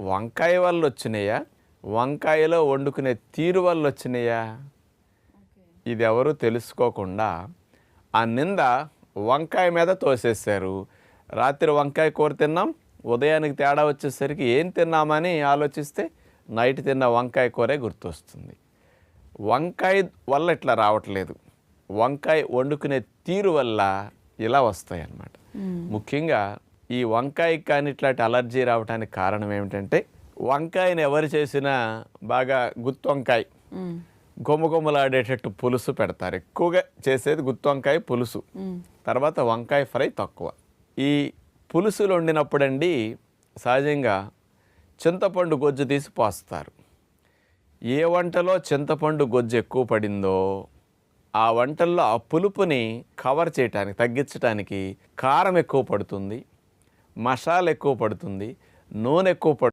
వంకాయ వల్ల వచ్చినాయా, వంకాయలో వండుకునే తీరు వల్ల వచ్చినాయా, ఇది ఎవరు తెలుసుకోకుండా ఆ నింద వంకాయ మీద తోసేశారు. రాత్రి వంకాయ కూర తిన్నాం, ఉదయానికి తేడా వచ్చేసరికి ఏం తిన్నామని ఆలోచిస్తే నైట్ తిన్న వంకాయ కూరే గుర్తొస్తుంది. వంకాయ వల్ల ఇట్లా రావట్లేదు, వంకాయ వండుకునే తీరు వల్ల ఇలా వస్తాయి అన్నమాట. ముఖ్యంగా ఈ వంకాయకి కానీ ఇట్లాంటి అలర్జీ రావడానికి కారణం ఏమిటంటే, వంకాయని ఎవరు చేసినా బాగా గుత్తి వంకాయ గుమ్మగుమ్మలాడేటట్టు పులుసు పెడతారు. ఎక్కువగా చేసేది గుత్తి వంకాయ పులుసు, తర్వాత వంకాయ ఫ్రై తక్కువ. ఈ పులుసులు వండినప్పుడండి సహజంగా చింతపండు గొజ్జు తీసి పోస్తారు. ఏ వంటలో చింతపండు గొజ్జు ఎక్కువ పడిందో ఆ వంటల్లో ఆ పులుపుని కవర్ చేయటానికి, తగ్గించడానికి కారం ఎక్కువ పడుతుంది, మసాలా ఎక్కువ పడుతుంది, నూనె ఎక్కువ